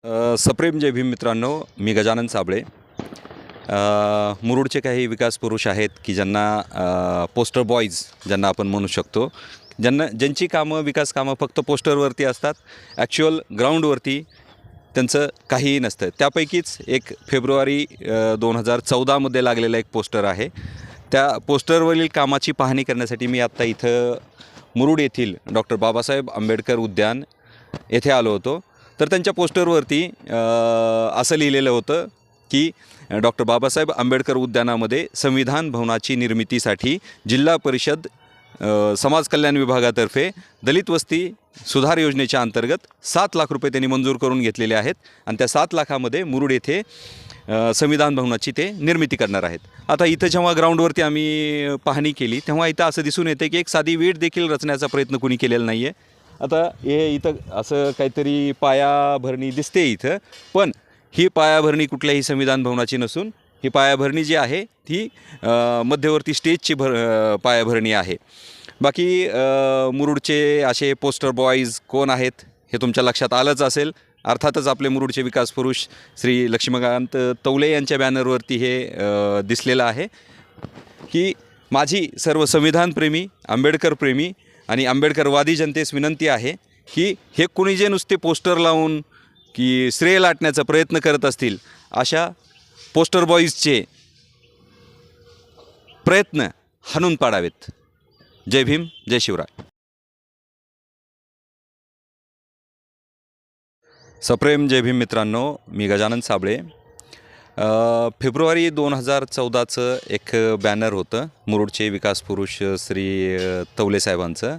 सप्रेम जय भीम मित्रांनो, मी गजानन साबळे. मुरुडचे काही विकास पुरुष आहेत की ज्यांना पोस्टर बॉईज ज्यांना आपण म्हणू शकतो, ज्यांची कामं विकास कामं फक्त पोस्टरवरती असतात, ॲक्च्युअल ग्राउंडवरती त्यांचं काहीही नसतं. त्यापैकीच एक फेब्रुवारी 2014मध्ये लागलेलं एक पोस्टर आहे. त्या पोस्टरवरील कामाची पाहणी करण्यासाठी मी आत्ता इथं मुरुड येथील डॉक्टर बाबासाहेब आंबेडकर उद्यान येथे आलो होतो. तर त्यांच्या पोस्टरवरती असं लिहिलेलं होतं की डॉक्टर बाबासाहेब आंबेडकर उद्यानामध्ये संविधान भवनाची निर्मितीसाठी जिल्हा परिषद समाज कल्याण विभागातर्फे दलित वस्ती सुधार योजनेच्या अंतर्गत 7 लाख रुपये त्यांनी मंजूर करून घेतलेले आहेत आणि त्या 7 लाखामध्ये मुरुड येथे संविधान भवनाची ते निर्मिती करणार आहेत. आता इथं जेव्हा ग्राउंडवरती आम्ही पाहणी केली तेव्हा इथं असं दिसून येते की एक साधी वीट देखील रचण्याचा प्रयत्न कुणी केलेला नाही आहे. आता हे इथं असं काहीतरी पायाभरणी दिसते इथं, पण ही पायाभरणी कुठल्याही संविधान भवनाची नसून ही पायाभरणी जी आहे ती मध्यवर्ती स्टेजची पायाभरणी आहे. बाकी मुरुडचे असे पोस्टर बॉईज कोण आहेत हे तुमच्या लक्षात आलंच असेल. अर्थातच आपले मुरुडचे विकास पुरुष श्री लक्ष्मीकांत तौले यांच्या बॅनरवरती हे दिसलेलं आहे की माझी सर्व संविधानप्रेमी, आंबेडकरप्रेमी आणि आंबेडकरवादी जनतेस विनंती आहे की हे कुणी जे नुसते पोस्टर लावून की श्रेय लाटण्याचा प्रयत्न करत असतील, अशा पोस्टर बॉईजचे प्रयत्न हाणून पाडावेत. जय भीम, जय शिवराय. सप्रेम जय भीम मित्रांनो, मी गजानन साबळे. फेब्रुवारी 2014चं एक बॅनर होतं मुरुडचे विकास पुरुष श्री तौले साहेबांचं.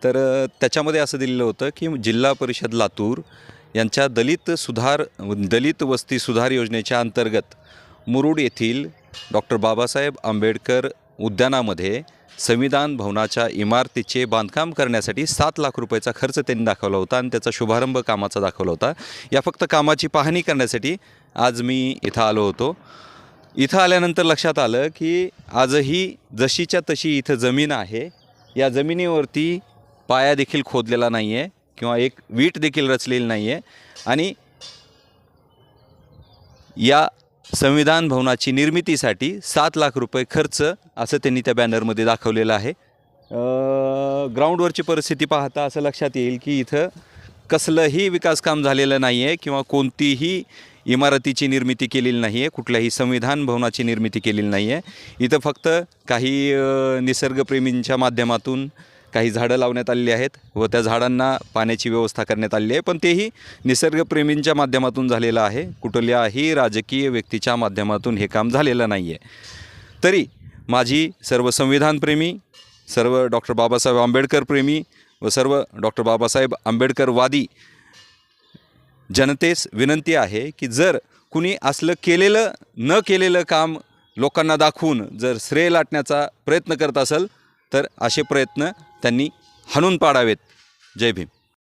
तर त्याच्यामध्ये असं दिलेलं होतं की जिल्हा परिषद लातूर यांच्या दलित वस्ती सुधार योजनेच्या अंतर्गत मुरुड येथील डॉक्टर बाबासाहेब आंबेडकर उद्यानामध्ये संविधान भवनाच्या इमारतीचे बांधकाम करण्यासाठी 7 लाख रुपयाचा खर्च त्यांनी दाखवला होता आणि त्याचा शुभारंभ कामाचा दाखवला होता. या फक्त कामाची पाहणी करण्यासाठी आज मी इथं आलो होतो. इथं आल्यानंतर लक्षात आलं की आजही जशीच्या तशी इथं जमीन आहे, या जमिनीवरती पाया देखील खोदलेला नाही आहे किंवा एक वीट देखील रचलेली नाही आहे आणि या संविधान भवनाची निर्मितीसाठी 7 लाख रुपये खर्च असं त्यांनी त्या बॅनरमध्ये दाखवलेलं आहे. ग्राउंडवरची परिस्थिती पाहता असं लक्षात येईल की इथं कसलंही विकास काम झालेलं नाही आहे किंवा कोणतीही इमारतीची निर्मिती केलेली नाही आहे, कुठल्याही संविधान भवनाची निर्मिती केलेली नाही आहे. इथं फक्त काही निसर्गप्रेमींच्या माध्यमातून काही झाडं लावण्यात आलेली आहेत व त्या झाडांना पाण्याची व्यवस्था करण्यात आलेली आहे, पण तेही निसर्गप्रेमींच्या माध्यमातून झालेलं आहे, कुठल्याही राजकीय व्यक्तीच्या माध्यमातून हे काम झालेलं नाही आहे. तरी माझी सर्व संविधानप्रेमी, सर्व डॉक्टर बाबासाहेब आंबेडकर प्रेमी व सर्व डॉक्टर बाबासाहेब आंबेडकरवादी जनतेस विनंती आहे की जर कुणी असलं न केलेलं काम लोकांना दाखवून जर श्रेय लाटण्याचा प्रयत्न करत असेल तर असे प्रयत्न त्यांनी हाणून पाडावेत. जय भीम.